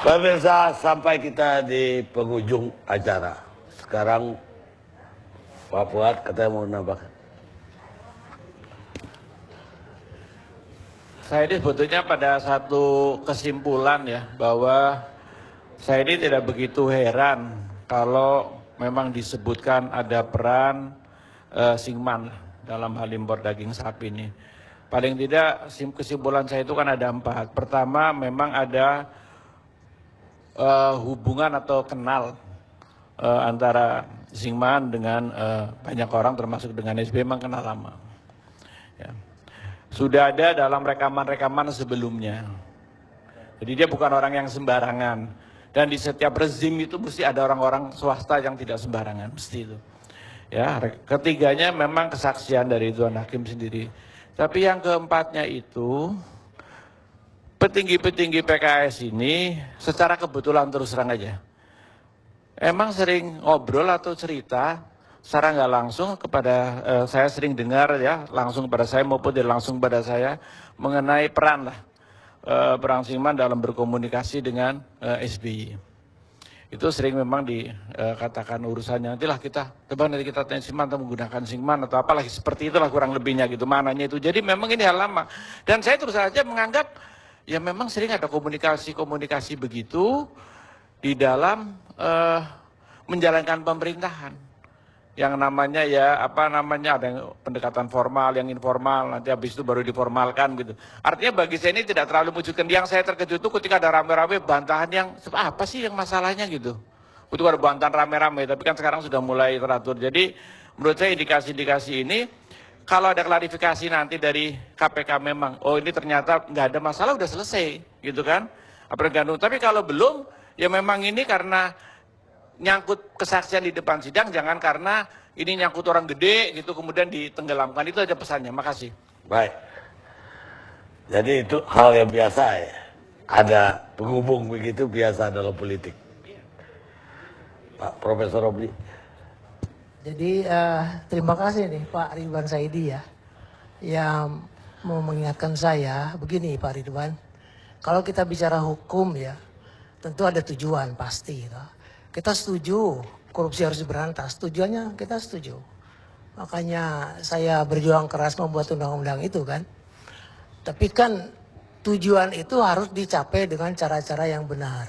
Pemirsa, sampai kita di penghujung acara. Sekarang Pak Fuad katanya mau nambahkan. Saya ini sebetulnya pada satu kesimpulan ya, bahwa saya ini tidak begitu heran kalau memang disebutkan ada peran Singman dalam hal impor daging sapi ini. Paling tidak kesimpulan saya itu kan ada 4. Pertama, memang ada hubungan atau kenal antara Singman dengan banyak orang termasuk dengan SBY, memang kenal lama. Ya. Sudah ada dalam rekaman-rekaman sebelumnya. Jadi dia bukan orang yang sembarangan. Dan di setiap rezim itu mesti ada orang-orang swasta yang tidak sembarangan, mesti itu. Ya, ketiganya memang kesaksian dari Tuan Hakim sendiri. Tapi yang keempatnya itu, petinggi-petinggi PKS ini secara kebetulan terus terang aja, emang sering ngobrol atau cerita secara nggak langsung kepada saya, sering dengar ya langsung kepada saya maupun tidak langsung kepada saya mengenai peran peran Singman dalam berkomunikasi dengan SBY. Itu sering memang dikatakan urusannya nantilah kita, coba nanti kita tanya Singman atau menggunakan Singman atau apalagi seperti itulah kurang lebihnya gitu mananya itu. Jadi memang ini hal lama dan saya terus saja menganggap ya memang sering ada komunikasi begitu di dalam menjalankan pemerintahan. Yang namanya ya ada yang pendekatan formal, yang informal, nanti habis itu baru diformalkan gitu. Artinya bagi saya ini tidak terlalu mewujudkan. Yang saya terkejut itu ketika ada rame-rame bantahan yang apa sih yang masalahnya gitu. Itu ada bantahan rame-rame, tapi kan sekarang sudah mulai teratur. Jadi menurut saya indikasi-indikasi ini kalau ada klarifikasi nanti dari KPK memang, oh ini ternyata nggak ada masalah, udah selesai gitu kan. Tapi kalau belum, ya memang ini karena nyangkut kesaksian di depan sidang, jangan karena ini nyangkut orang gede gitu kemudian ditenggelamkan. Itu aja pesannya. Makasih. Baik. Jadi itu hal yang biasa ya. Ada penghubung begitu biasa dalam politik. Pak Profesor Robli. Jadi terima kasih nih Pak Ridwan Saidi ya, yang mau mengingatkan saya begini Pak Ridwan. Kalau kita bicara hukum ya, tentu ada tujuan pasti. Kita setuju korupsi harus diberantas, tujuannya kita setuju. Makanya saya berjuang keras membuat undang-undang itu kan. Tapi kan tujuan itu harus dicapai dengan cara-cara yang benar.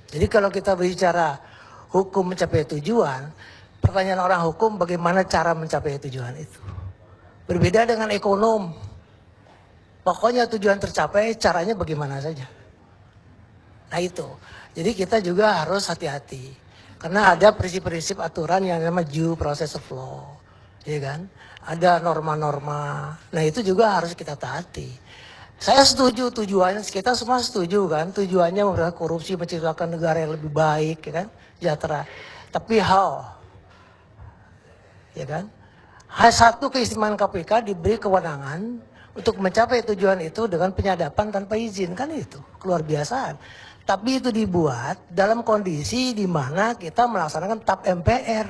Jadi kalau kita berbicara hukum mencapai tujuan, pertanyaan orang hukum bagaimana cara mencapai tujuan itu. Berbeda dengan ekonom. Pokoknya tujuan tercapai, caranya bagaimana saja. Nah itu. Jadi kita juga harus hati-hati. Karena ada prinsip-prinsip aturan yang namanya due process of law. Ya kan? Ada norma-norma. Nah itu juga harus kita taati. Saya setuju tujuannya, kita semua setuju kan. Tujuannya memberantas korupsi, menciptakan negara yang lebih baik, ya kan? Sejahtera. Tapi how? Ya kan? Satu keistimewaan KPK diberi kewenangan untuk mencapai tujuan itu dengan penyadapan tanpa izin. Kan itu, keluar biasaan. Tapi itu dibuat dalam kondisi di mana kita melaksanakan TAP MPR.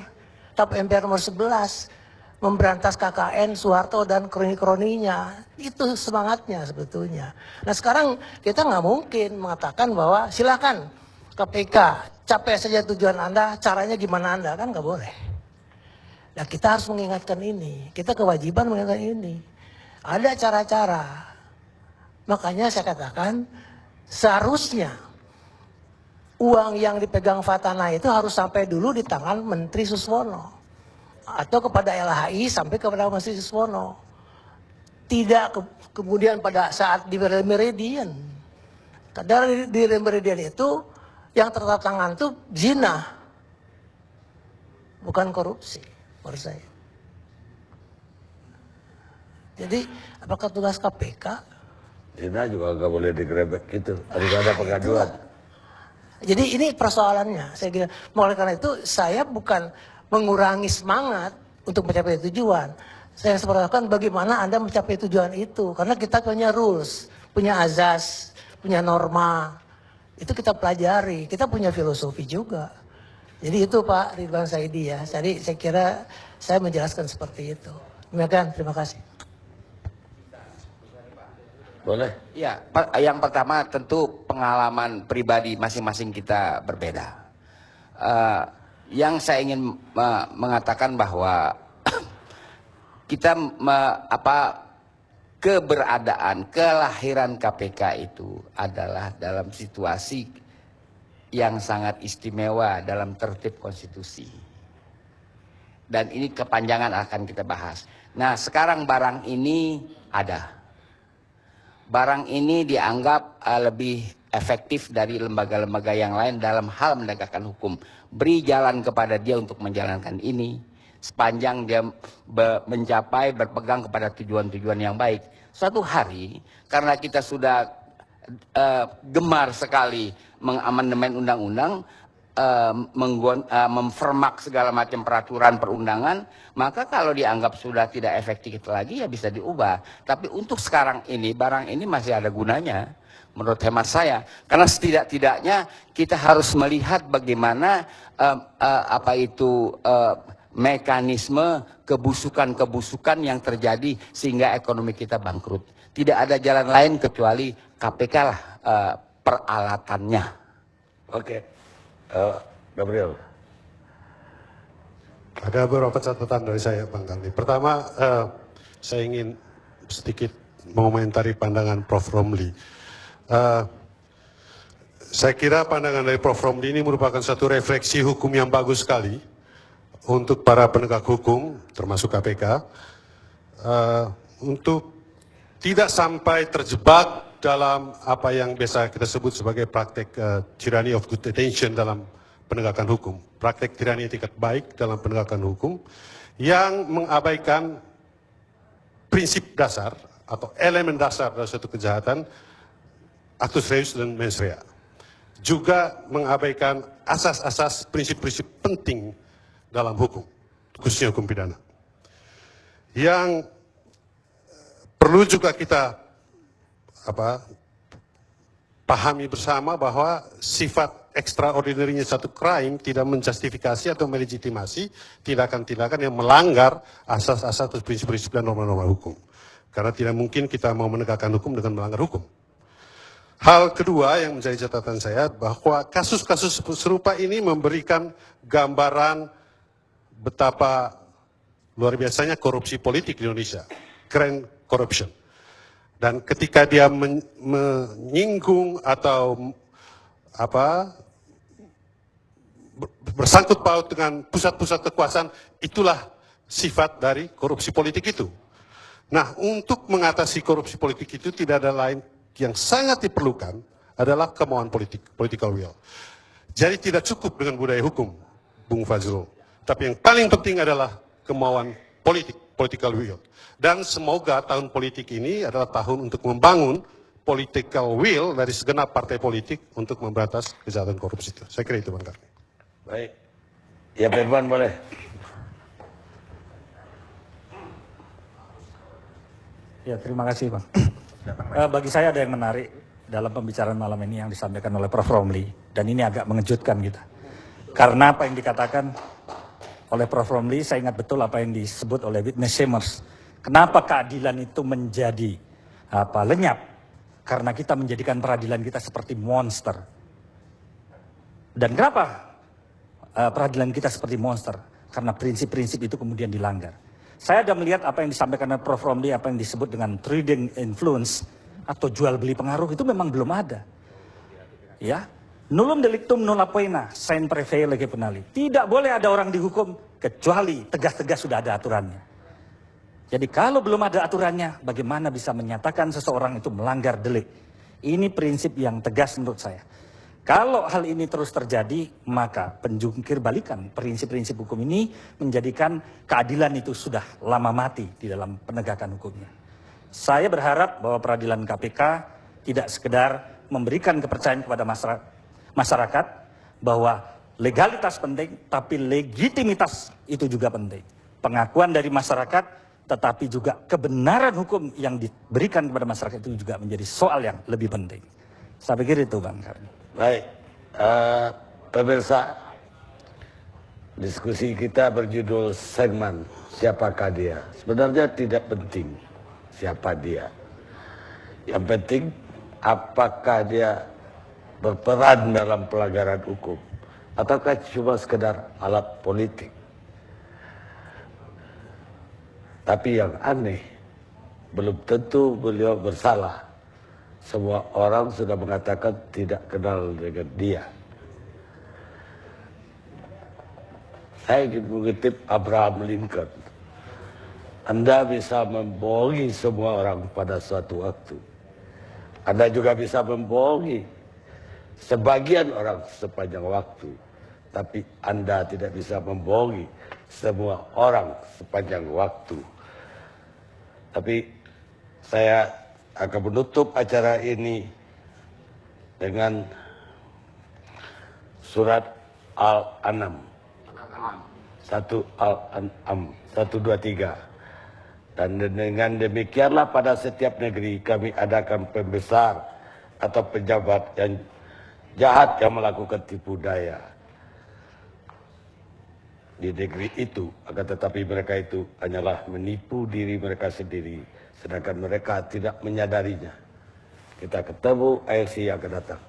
TAP MPR nomor 11. Memberantas KKN, Soeharto dan kroni-kroninya. Itu semangatnya sebetulnya. Nah sekarang kita nggak mungkin mengatakan bahwa silakan KPK capai saja tujuan Anda, caranya gimana Anda, kan nggak boleh. Nah kita harus mengingatkan ini, kita kewajiban mengingatkan ini. Ada cara-cara. Makanya saya katakan seharusnya uang yang dipegang Fatana itu harus sampai dulu di tangan Menteri Suswono. Atau kepada LHI sampai kepada Menteri Suswono. Tidak kemudian pada saat di Meridian. Karena di Meridian itu yang tertata tangan itu zina. Bukan korupsi menurut saya. Jadi apakah tugas KPK? Zina juga nggak boleh digrebek gitu. Harus ada pengaduan. Jadi ini persoalannya, saya kira. Oleh karena itu saya bukan mengurangi semangat untuk mencapai tujuan. Saya sepertikan bagaimana Anda mencapai tujuan itu. Karena kita punya rules, punya azas, punya norma. Itu kita pelajari, kita punya filosofi juga. Jadi itu Pak Ridwan Saidi ya. Jadi saya kira saya menjelaskan seperti itu. Demikian, terima kasih. Boleh? Ya, yang pertama tentu pengalaman pribadi masing-masing kita berbeda. Yang saya ingin mengatakan bahwa kita keberadaan, kelahiran KPK itu adalah dalam situasi yang sangat istimewa dalam tertib konstitusi. Dan ini kepanjangan akan kita bahas. Nah, sekarang barang ini ada. Barang ini dianggap lebih efektif dari lembaga-lembaga yang lain dalam hal menegakkan hukum. Beri jalan kepada dia untuk menjalankan ini sepanjang dia mencapai berpegang kepada tujuan-tujuan yang baik. Suatu hari karena kita sudah gemar sekali mengamandemen undang-undang, mempermak segala macam peraturan perundangan, maka kalau dianggap sudah tidak efektif lagi ya bisa diubah. Tapi untuk sekarang ini barang ini masih ada gunanya menurut hemat saya, karena setidak-tidaknya kita harus melihat bagaimana mekanisme kebusukan-kebusukan yang terjadi sehingga ekonomi kita bangkrut. Tidak ada jalan lain kecuali KPK lah peralatannya. Oke. Gabriel. Ada beberapa catatan dari saya, Bang Karni. Pertama, saya ingin sedikit mengomentari pandangan Prof. Romli. Saya kira pandangan dari Prof. Romli ini merupakan satu refleksi hukum yang bagus sekali untuk para penegak hukum, termasuk KPK, untuk tidak sampai terjebak dalam apa yang biasa kita sebut sebagai praktek tyranny of good attention dalam penegakan hukum. Praktek tirani etikat baik dalam penegakan hukum yang mengabaikan prinsip dasar atau elemen dasar dari suatu kejahatan, actus reus dan mens rea. Juga mengabaikan asas-asas prinsip-prinsip penting dalam hukum, khususnya hukum pidana. Yang perlu juga kita pahami bersama bahwa sifat extraordinary-nya satu crime tidak menjustifikasi atau melegitimasi tindakan-tindakan yang melanggar asas-asas atau prinsip-prinsip dan norma-norma hukum. Karena tidak mungkin kita mau menegakkan hukum dengan melanggar hukum. Hal kedua yang menjadi catatan saya bahwa kasus-kasus serupa ini memberikan gambaran betapa luar biasanya korupsi politik di Indonesia, grand corruption. Dan ketika dia menyinggung atau bersangkut paut dengan pusat-pusat kekuasaan, itulah sifat dari korupsi politik itu. Nah, untuk mengatasi korupsi politik itu tidak ada lain yang sangat diperlukan adalah kemauan politik, political will. Jadi tidak cukup dengan budaya hukum, Bung Fazrul. Tapi yang paling penting adalah kemauan politik, political will. Dan semoga tahun politik ini adalah tahun untuk membangun political will dari segenap partai politik untuk memberantas kejahatan korupsi itu. Saya kira itu, Bang Karni. Baik. Ya, Firman boleh. Ya, terima kasih, Bang. Bagi saya ada yang menarik dalam pembicaraan malam ini yang disampaikan oleh Prof. Romli, dan ini agak mengejutkan kita. Karena apa yang dikatakan oleh Prof. Romli, saya ingat betul apa yang disebut oleh witness Shemers. Kenapa keadilan itu menjadi lenyap? Karena kita menjadikan peradilan kita seperti monster. Dan kenapa peradilan kita seperti monster? Karena prinsip-prinsip itu kemudian dilanggar. Saya ada melihat apa yang disampaikan oleh Prof. Romli, apa yang disebut dengan trading influence atau jual beli pengaruh itu memang belum ada. Ya, nullum delictum nulla pena, sempre fei lege penali. Tidak boleh ada orang dihukum kecuali tegas-tegas sudah ada aturannya. Jadi kalau belum ada aturannya, bagaimana bisa menyatakan seseorang itu melanggar delik? Ini prinsip yang tegas menurut saya. Kalau hal ini terus terjadi, maka penjungkir balikan prinsip-prinsip hukum ini menjadikan keadilan itu sudah lama mati di dalam penegakan hukumnya. Saya berharap bahwa peradilan KPK tidak sekedar memberikan kepercayaan kepada masyarakat bahwa legalitas penting, tapi legitimitas itu juga penting. Pengakuan dari masyarakat, tetapi juga kebenaran hukum yang diberikan kepada masyarakat itu juga menjadi soal yang lebih penting. Saya pikir itu, Bang Karni. Baik, pemirsa, diskusi kita berjudul segmen Siapakah Dia? Sebenarnya tidak penting siapa dia. Yang penting apakah dia berperan dalam pelanggaran hukum ataukah cuma sekedar alat politik. Tapi yang aneh, belum tentu beliau bersalah. Semua orang sudah mengatakan tidak kenal dengan dia. Saya ingin mengutip Abraham Lincoln. Anda bisa membohongi semua orang pada suatu waktu. Anda juga bisa membohongi sebagian orang sepanjang waktu. Tapi Anda tidak bisa membohongi semua orang sepanjang waktu. Tapi saya akan menutup acara ini dengan surat Al-An'am. 1 Al-An'am 123. Dan dengan demikianlah pada setiap negeri kami adakan pembesar atau pejabat yang jahat yang melakukan tipu daya di negeri itu, akan tetapi mereka itu hanyalah menipu diri mereka sendiri, sedangkan mereka tidak menyadarinya. Kita ketemu AFC yang akan datang.